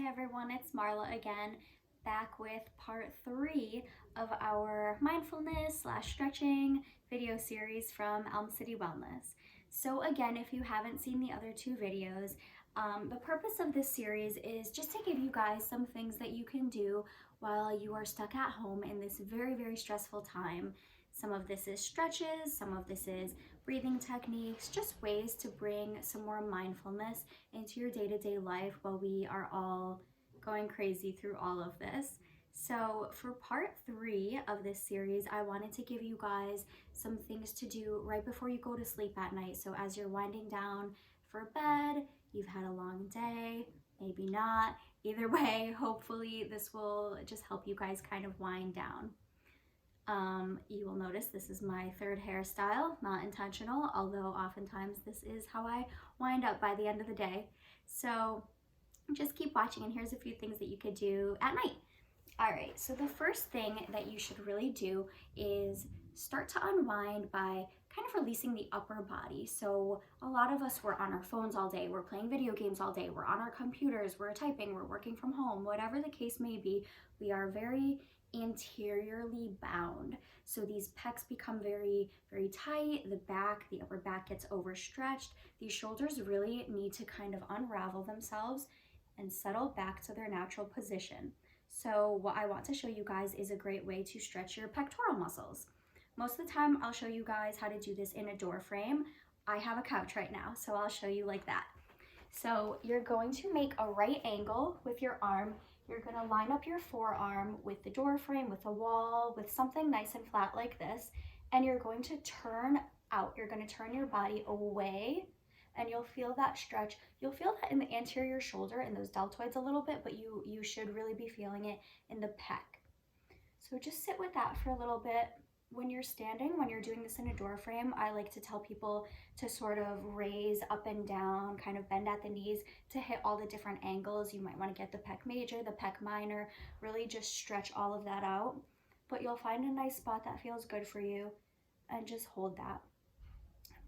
everyone, it's Marla again, back with part 3 of our mindfulness / stretching video series from Elm City Wellness. So again, if you haven't seen the other 2 videos, the purpose of this series is just to give you guys some things that you can do while you are stuck at home in this very, very stressful time. Some of this is stretches, some of this is breathing techniques, just ways to bring some more mindfulness into your day-to-day life while we are all going crazy through all of this. So for part 3 of this series, I wanted to give you guys some things to do right before you go to sleep at night. So as you're winding down for bed, you've had a long day, maybe not. Either way, hopefully this will just help you guys kind of wind down. You will notice this is my 3rd hairstyle, not intentional, although oftentimes this is how I wind up by the end of the day. So just keep watching, and here's a few things that you could do at night. All right, so the first thing that you should really do is start to unwind by kind of releasing the upper body. So a lot of us, we're on our phones all day, we're playing video games all day, we're on our computers, we're typing, we're working from home, whatever the case may be, we are very anteriorly bound. So these pecs become very, very tight, the upper back gets overstretched. These shoulders really need to kind of unravel themselves and settle back to their natural position. So what I want to show you guys is a great way to stretch your pectoral muscles. Most of the time I'll show you guys how to do this in a door frame. I have a couch right now, so I'll show you like that. So you're going to make a right angle with your arm. You're going to line up your forearm with the door frame, with a wall, with something nice and flat like this, and you're going to turn out. You're going to turn your body away, and you'll feel that stretch. You'll feel that in the anterior shoulder and those deltoids a little bit, but you should really be feeling it in the pec. So just sit with that for a little bit. When you're standing, when you're doing this in a door frame, I like to tell people to sort of raise up and down, kind of bend at the knees to hit all the different angles. You might want to get the pec major, the pec minor, really just stretch all of that out. But you'll find a nice spot that feels good for you and just hold that.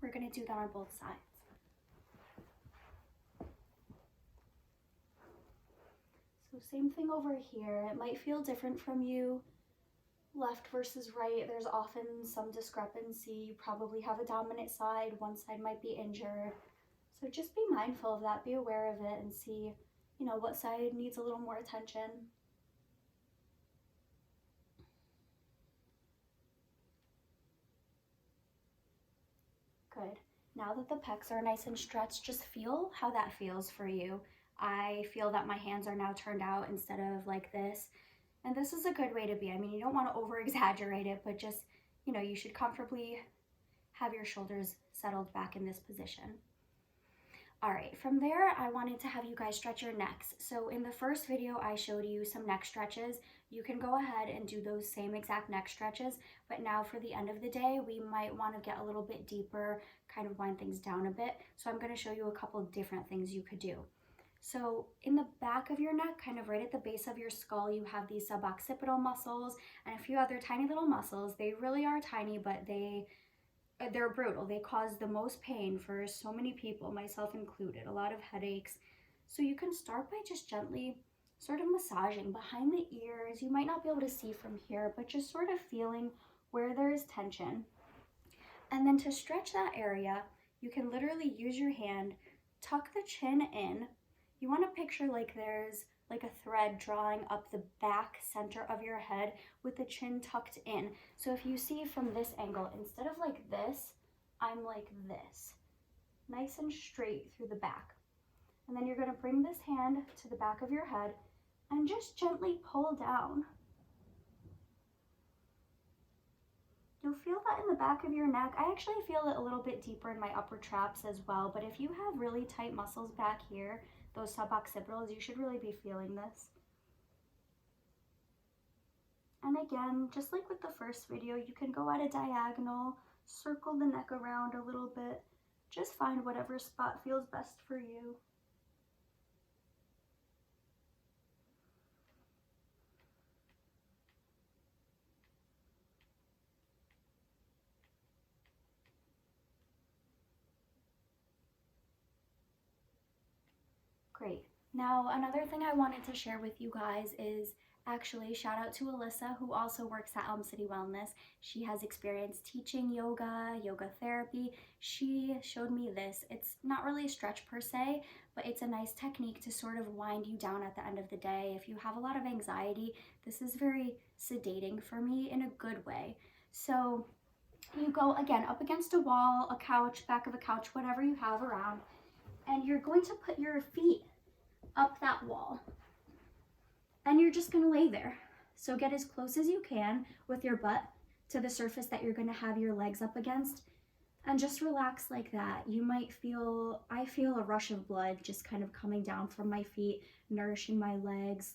We're going to do that on both sides. So same thing over here. It might feel different from you. Left versus right, there's often some discrepancy. You probably have a dominant side, one side might be injured. So just be mindful of that, be aware of it, and see, what side needs a little more attention. Good. Now that the pecs are nice and stretched, just feel how that feels for you. I feel that my hands are now turned out instead of like this. And this is a good way to be. I mean, you don't want to over-exaggerate it, but just, you should comfortably have your shoulders settled back in this position. All right, from there, I wanted to have you guys stretch your necks. So in the first video, I showed you some neck stretches. You can go ahead and do those same exact neck stretches, but now for the end of the day, we might want to get a little bit deeper, kind of wind things down a bit. So I'm going to show you a couple of different things you could do. So in the back of your neck, kind of right at the base of your skull, you have these suboccipital muscles and a few other tiny little muscles. They really are tiny, but they're brutal. They cause the most pain for so many people, myself included, a lot of headaches. So you can start by just gently sort of massaging behind the ears. You might not be able to see from here, but just sort of feeling where there is tension. And then to stretch that area, you can literally use your hand, tuck the chin in. You want to picture like there's like a thread drawing up the back center of your head with the chin tucked in. So if you see from this angle, instead of like this, I'm like this, nice and straight through the back. And then you're going to bring this hand to the back of your head and just gently pull down. You'll feel that in the back of your neck. I actually feel it a little bit deeper in my upper traps as well, but if you have really tight muscles back here, those suboccipitals, you should really be feeling this. And again, just like with the first video, you can go at a diagonal, circle the neck around a little bit, just find whatever spot feels best for you. Great. Now, another thing I wanted to share with you guys is actually shout out to Alyssa, who also works at Elm City Wellness. She has experience teaching yoga therapy. She showed me this. It's not really a stretch per se, but it's a nice technique to sort of wind you down at the end of the day. If you have a lot of anxiety, this is very sedating for me in a good way. So you go again up against a wall, a couch, back of a couch, whatever you have around, and you're going to put your feet up that wall. And you're just gonna lay there. So get as close as you can with your butt to the surface that you're gonna have your legs up against, and just relax like that. You might feel, I feel a rush of blood just kind of coming down from my feet, nourishing my legs.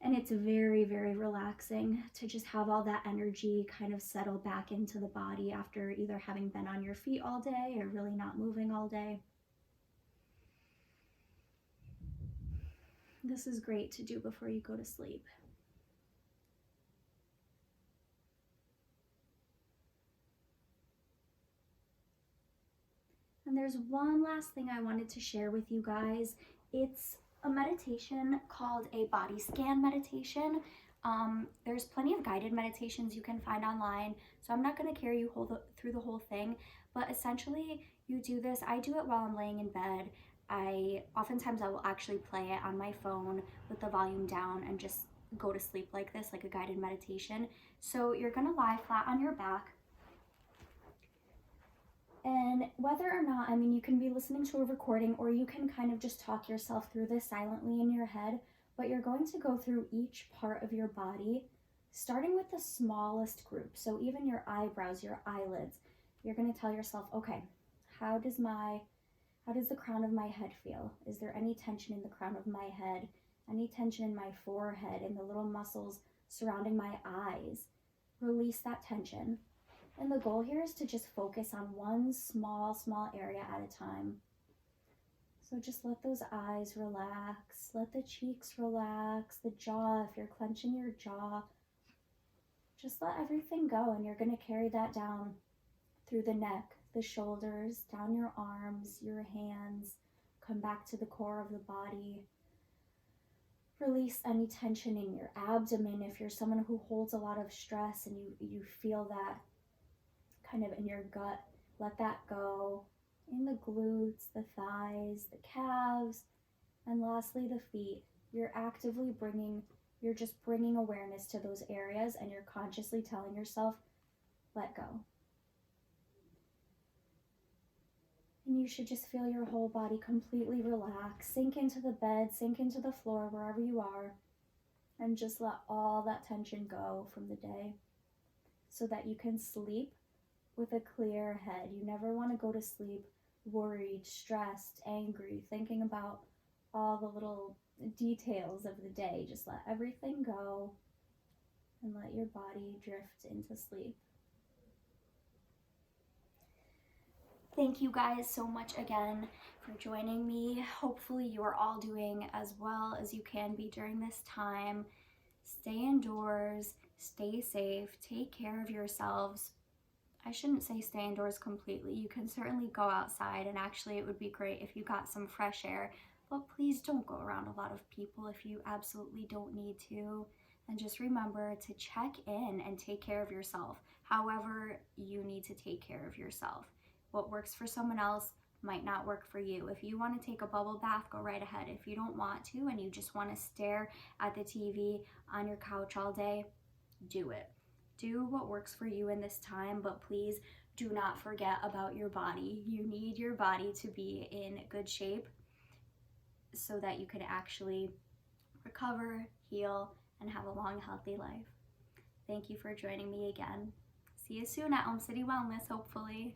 And it's very, very relaxing to just have all that energy kind of settle back into the body after either having been on your feet all day or really not moving all day. This is great to do before you go to sleep. And there's one last thing I wanted to share with you guys. It's a meditation called a body scan meditation. There's plenty of guided meditations you can find online, so I'm not going to carry you through the whole thing, but essentially you do this. I do it while I'm laying in bed. Oftentimes I will actually play it on my phone with the volume down and just go to sleep like this, like a guided meditation. So you're gonna lie flat on your back, and whether or not, I mean, you can be listening to a recording or you can kind of just talk yourself through this silently in your head, but you're going to go through each part of your body, starting with the smallest group. So even your eyebrows, your eyelids, you're gonna tell yourself, okay, how does the crown of my head feel? Is there any tension in the crown of my head? Any tension in my forehead and the little muscles surrounding my eyes? Release that tension. And the goal here is to just focus on one small area at a time. So just let those eyes relax, let the cheeks relax, the jaw, if you're clenching your jaw, just let everything go, and you're gonna carry that down through the neck, the shoulders, down your arms, your hands, come back to the core of the body. Release any tension in your abdomen. If you're someone who holds a lot of stress and you feel that kind of in your gut, let that go. In the glutes, the thighs, the calves, and lastly the feet. You're just bringing awareness to those areas, and you're consciously telling yourself, let go. And you should just feel your whole body completely relax, sink into the bed, sink into the floor, wherever you are, and just let all that tension go from the day so that you can sleep with a clear head. You never want to go to sleep worried, stressed, angry, thinking about all the little details of the day. Just let everything go and let your body drift into sleep. Thank you guys so much again for joining me. Hopefully you are all doing as well as you can be during this time. Stay indoors, stay safe, take care of yourselves. I shouldn't say stay indoors completely. You can certainly go outside, and actually it would be great if you got some fresh air, but please don't go around a lot of people if you absolutely don't need to. And just remember to check in and take care of yourself, however you need to take care of yourself. What works for someone else might not work for you. If you want to take a bubble bath, go right ahead. If you don't want to and you just want to stare at the TV on your couch all day, do it. Do what works for you in this time, but please do not forget about your body. You need your body to be in good shape so that you can actually recover, heal, and have a long, healthy life. Thank you for joining me again. See you soon at Elm City Wellness, hopefully.